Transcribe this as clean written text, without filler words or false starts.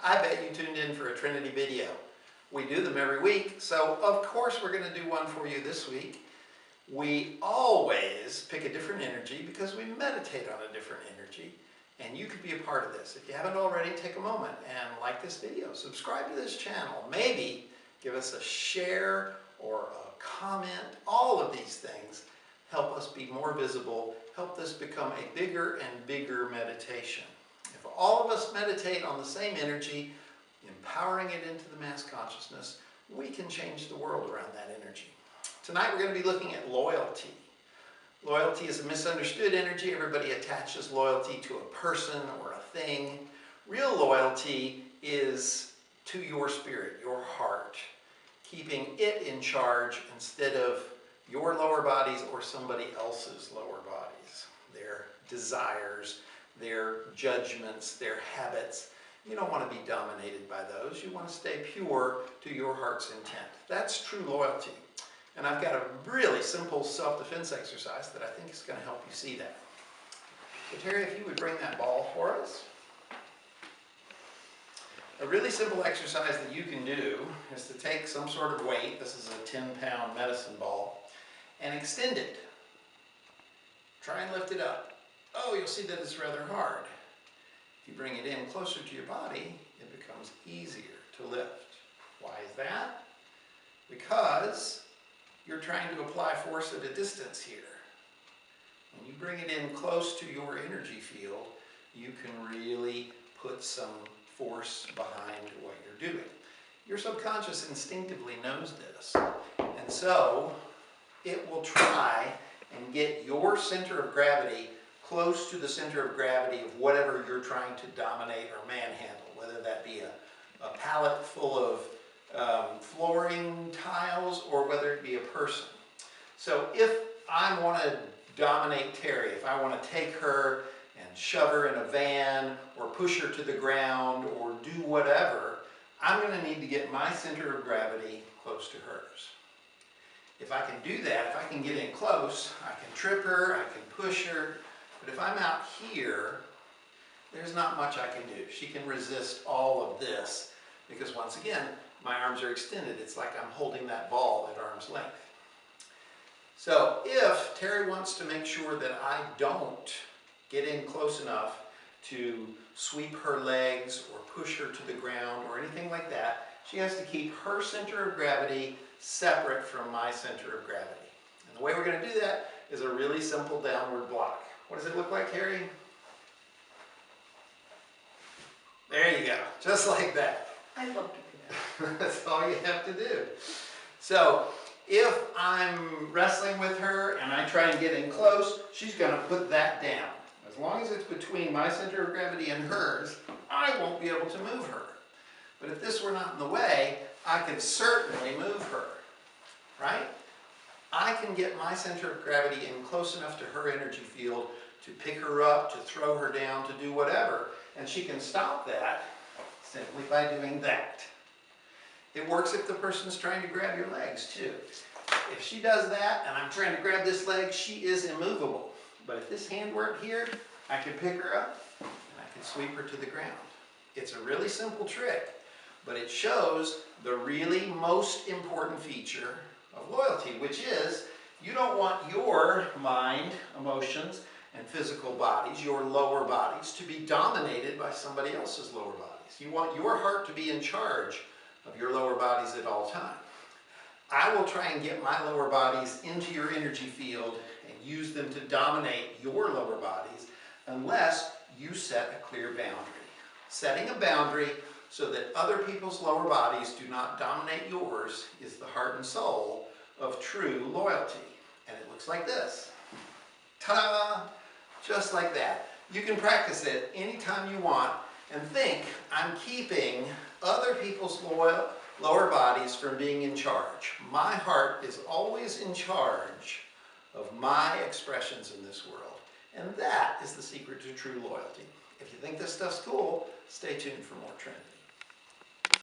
I bet you tuned in for a Trinity video. We do them every week, so of course we're going to do one for you this week. We always pick a different energy because we meditate on a different energy, and you could be a part of this. If you haven't already, take a moment and like this video, subscribe to this channel, maybe give us a share or a comment. All of these things help us be more visible, help this become a bigger and bigger meditation. If all of us meditate on the same energy, empowering it into the mass consciousness, we can change the world around that energy. Tonight we're going to be looking at loyalty. Loyalty is a misunderstood energy. Everybody attaches loyalty to a person or a thing. Real loyalty is to your spirit, your heart, keeping it in charge instead of your lower bodies or somebody else's lower bodies, their desires, their judgments, their habits. You don't want to be dominated by those. You want to stay pure to your heart's intent. That's true loyalty. And I've got a really simple self-defense exercise that I think is going to help you see that. So Terry, if you would bring that ball for us. A really simple exercise that you can do is to take some sort of weight, this is a 10-pound medicine ball, and extend it. Try and lift it up. Oh, you'll see that it's rather hard. If you bring it in closer to your body, it becomes easier to lift. Why is that? Because you're trying to apply force at a distance here. When you bring it in close to your energy field, you can really put some force behind what you're doing. Your subconscious instinctively knows this, and so it will try and get your center of gravity close to the center of gravity of whatever you're trying to dominate or manhandle, whether that be a pallet full of flooring tiles or whether it be a person. So if I want to dominate Terry, if I want to take her and shove her in a van or push her to the ground or do whatever, I'm going to need to get my center of gravity close to hers. If I can do that, if I can get in close, I can trip her, I can push her. But if I'm out here, there's not much I can do. She can resist all of this because once again, my arms are extended. It's like I'm holding that ball at arm's length. So if Terry wants to make sure that I don't get in close enough to sweep her legs or push her to the ground or anything like that, she has to keep her center of gravity separate from my center of gravity. And the way we're going to do that is a really simple downward block. What does it look like, Harry? There you go, just like that. I love to do that. That's all you have to do. So if I'm wrestling with her and I try and get in close, she's going to put that down. As long as it's between my center of gravity and hers, I won't be able to move her. But if this were not in the way, I could certainly move her, right? I can get my center of gravity in close enough to her energy field to pick her up, to throw her down, to do whatever, and she can stop that simply by doing that. It works if the person's trying to grab your legs too. If she does that and I'm trying to grab this leg, she is immovable. But if this hand weren't here, I could pick her up and I could sweep her to the ground. It's a really simple trick, but it shows the really most important feature of loyalty, which is you don't want your mind, emotions, and physical bodies, your lower bodies, to be dominated by somebody else's lower bodies. You want your heart to be in charge of your lower bodies at all times. I will try and get my lower bodies into your energy field and use them to dominate your lower bodies unless you set a clear boundary. Setting a boundary so that other people's lower bodies do not dominate yours is the heart and soul of true loyalty. And it looks like this. Ta-da! Just like that. You can practice it anytime you want and think, I'm keeping other people's lower bodies from being in charge. My heart is always in charge of my expressions in this world. And that is the secret to true loyalty. If you think this stuff's cool, stay tuned for more Trinity.